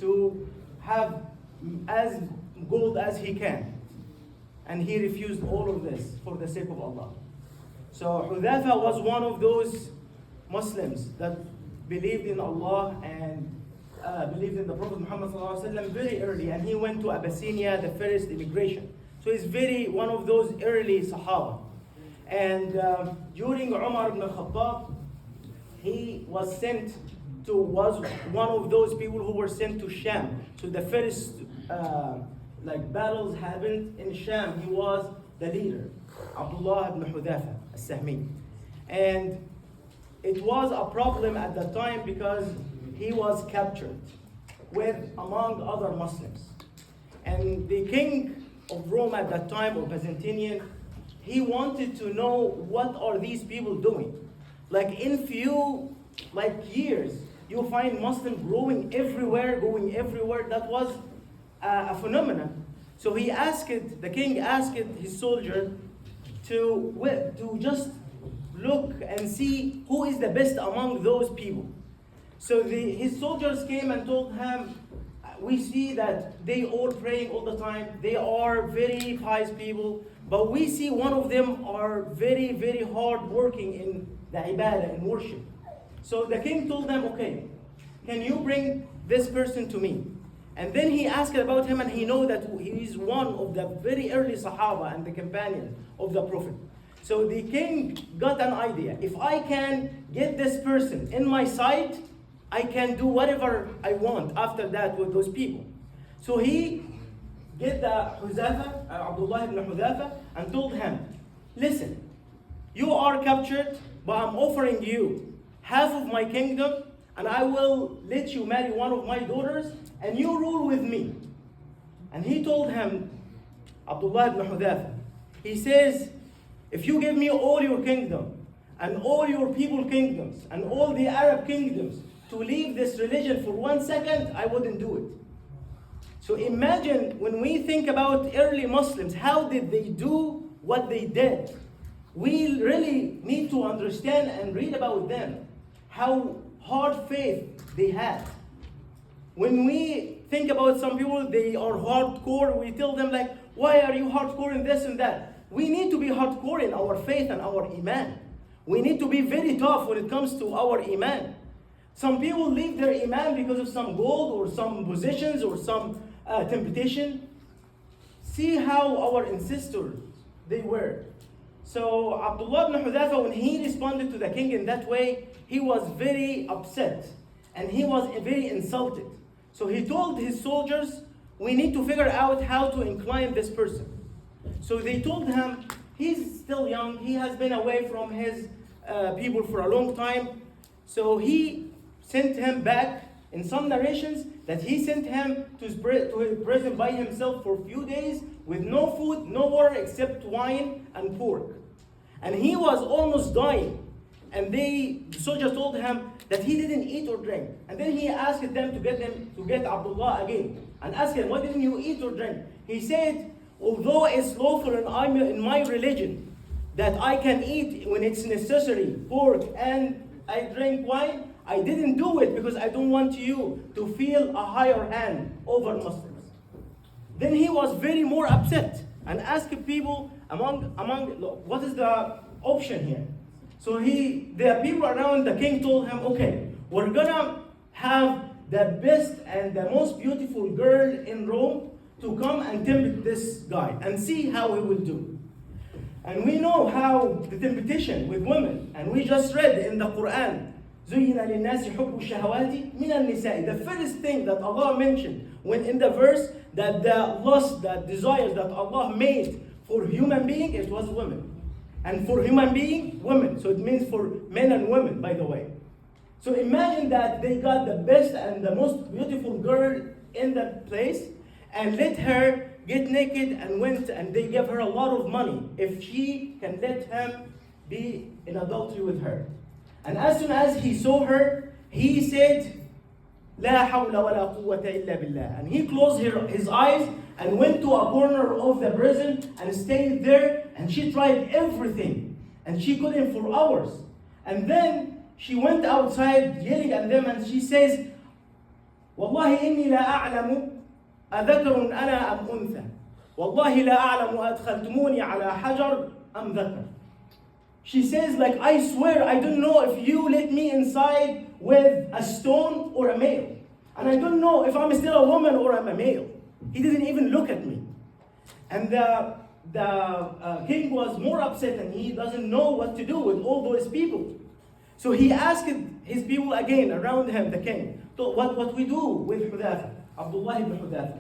to have as gold as he can. And he refused all of this for the sake of Allah. So Hudhafah was one of those Muslims that believed in Allah and believed in the Prophet Muhammad ﷺ very early, and he went to Abyssinia, the first immigration. So he's one of those early Sahaba. And during Umar ibn Khattab, he was one of those people who were sent to Sham. So the first battles happened in Sham. He was the leader, Abdullah ibn Hudhafah, as-Sahmi. And it was a problem at that time because he was captured among other Muslims. And the king of Rome at that time, or Byzantine, he wanted to know what are these people doing. Like in few years, you'll find Muslims growing everywhere, going everywhere. That was a phenomenon. So the king asked his soldier to just look and see who is the best among those people. So his soldiers came and told him, we see that they all praying all the time. They are very pious people, but we see one of them are very, very hard working in the ibadah and worship. So the king told them, okay, can you bring this person to me? And then he asked about him, and he know that he is one of the very early Sahaba and the companion of the Prophet. So the king got an idea. If I can get this person in my sight, I can do whatever I want after that with those people. So he get the Abdullah ibn Hudhafah, and told him, listen, you are captured, but I'm offering you half of my kingdom, and I will let you marry one of my daughters, and you rule with me. And he told him, Abdullah ibn Hudhafah, he says, if you give me all your kingdom, and all your people kingdoms, and all the Arab kingdoms, to leave this religion for 1 second, I wouldn't do it. So imagine when we think about early Muslims, how did they do what they did? We really need to understand and read about them, how hard faith they had. When we think about some people, they are hardcore, we tell them why are you hardcore in this and that? We need to be hardcore in our faith and our iman. We need to be very tough when it comes to our iman. Some people leave their iman because of some gold or some positions or some temptation. See how our ancestors, they were. So Abdullah ibn Hudhafah, when he responded to the king in that way, he was very upset and he was very insulted. So he told his soldiers, we need to figure out how to incline this person. So they told him, he's still young, he has been away from his people for a long time. So he sent him back. In some narrations, that he sent him to his prison by himself for a few days with no food, no water except wine and pork. And he was almost dying. And the soldiers told him that he didn't eat or drink. And then he asked them to get Abdullah again. And asked him, why didn't you eat or drink? He said, although it's lawful in my religion that I can eat when it's necessary pork and I drink wine, I didn't do it because I don't want you to feel a higher hand over Muslims. Then he was very more upset and asked people among what is the option here? So the people around the king told him, okay, we're gonna have the best and the most beautiful girl in Rome to come and tempt this guy and see how he will do. And we know how the temptation with women, and we just read in the Quran, زُيِّنَ لِلنَّاسِ حُبُّ الشَّهَوَاتِ مِنَ النِّسَاءِ. The first thing that Allah mentioned when in the verse that the lust, that desires that Allah made for human being, it was women. And for human being, women. So it means for men and women, by the way. So imagine that they got the best and the most beautiful girl in that place and let her get naked and went, and they gave her a lot of money if she can let him be in adultery with her. And as soon as he saw her, he said, لا حول ولا قوة إلا بالله. And he closed his eyes and went to a corner of the prison and stayed there. And she tried everything. And she couldn't for hours. And then she went outside yelling at them and she says, والله إني لا أعلم أذكر أنا أم أنثى والله لا أعلم أدخلتموني على حجر أم ذكر. She says, like, I swear I don't know if you let me inside with a stone or a male. And I don't know if I'm still a woman or I'm a male. He didn't even look at me. And the king was more upset and he doesn't know what to do with all those people. So he asked his people again around him, the king, what we do with Hudhafah, Abdullah ibn Hudhafah.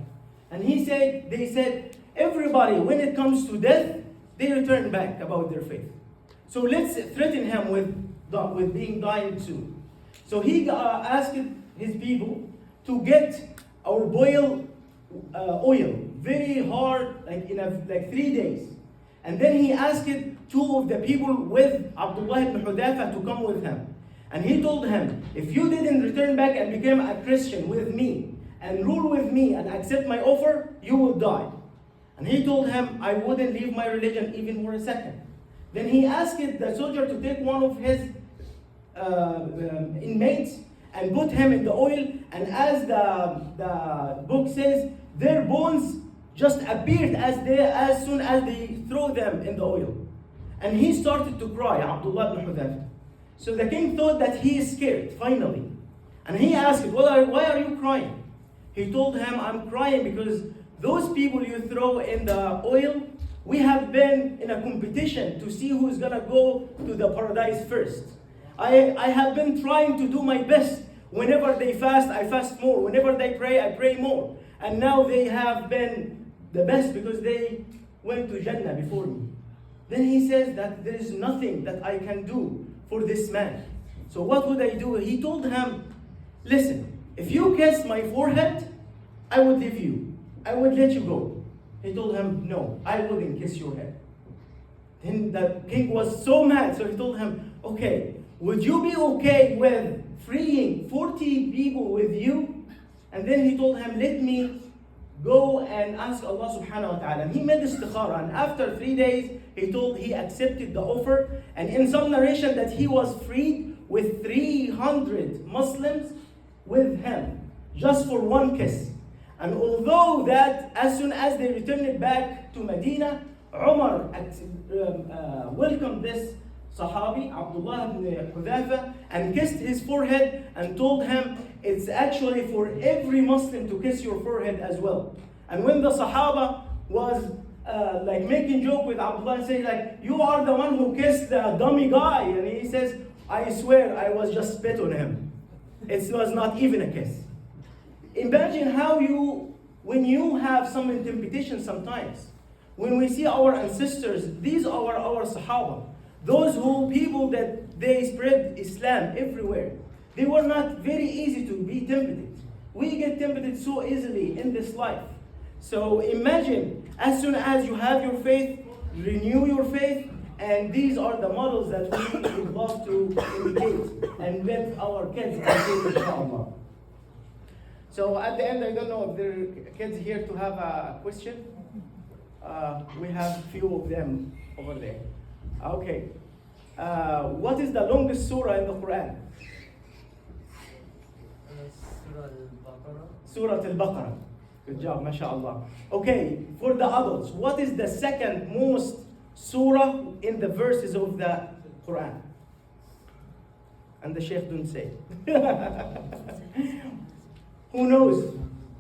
And they said, everybody, when it comes to death, they return back about their faith. So let's threaten him with being dying soon. So he asked his people to get or boil oil very hard, like 3 days. And then he asked two of the people with Abdullah ibn Hudhafah to come with him. And he told him, if you didn't return back and become a Christian with me and rule with me and accept my offer, you will die. And he told him, I wouldn't leave my religion even for a second. Then he asked the soldier to take one of his inmates and put him in the oil. And as the book says, their bones just appeared as soon as they throw them in the oil. And he started to cry, Abdullah ibn Hudhafah. So the king thought that he is scared, finally. And he asked, well, why are you crying? He told him, I'm crying because those people you throw in the oil, we have been in a competition to see who's going to go to the paradise first. I have been trying to do my best. Whenever they fast, I fast more. Whenever they pray, I pray more. And now they have been the best because they went to Jannah before me. Then he says that there is nothing that I can do for this man. So what would I do? He told him, listen, if you kiss my forehead, I would leave you. I would let you go. He told him, no, I wouldn't kiss your head. Then the king was so mad, so he told him, okay, would you be okay with freeing 40 people with you? And then he told him, let me go and ask Allah subhanahu wa ta'ala. And he made istikhara, and after 3 days, he accepted the offer. And in some narration that he was freed with 300 Muslims with him, just for one kiss. And although that, as soon as they returned back to Medina, Umar welcomed this Sahabi, Abdullah ibn Hudhafah, and kissed his forehead and told him, it's actually for every Muslim to kiss your forehead as well. And when the Sahaba was making joke with Abdullah and saying you are the one who kissed the dummy guy, and he says, I swear I was just spit on him. It was not even a kiss. Imagine how when you have some interpretation sometimes, when we see our ancestors, these are our Sahaba, those people that they spread Islam everywhere. They were not very easy to be tempted. We get tempted so easily in this life. So imagine, as soon as you have your faith, renew your faith, and these are the models that we would love to imitate and let our kids imitate, inshallah. So at the end, I don't know if there are kids here to have a question. We have few of them over there. Okay. What is the longest surah in the Quran? Surah Al-Baqarah. Good job, mashallah. Okay, for the adults, what is the second most surah in the verses of the Quran? And the Sheikh don't say. Who knows?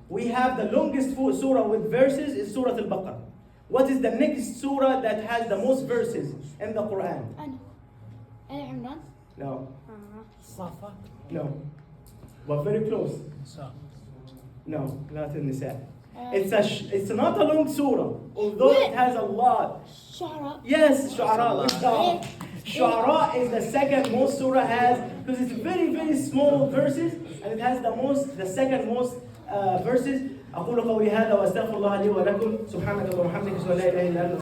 We have the longest surah with verses is Surah Al-Baqarah. What is the next surah that has the most verses in the Quran? Imran? No. Safa? No. But very close. No, not in Nisa. It's not a long surah, although it has a lot. Shu'ara? Yes, Shu'ara. Good job. Shu'ara is the second most surah has, because it's very, very small verses, and it has the second most verses. أقول قولي هذا وأستغفر الله لي ولكم سبحانك اللهم وبحمدك أشهد أن لا إله إلا أنت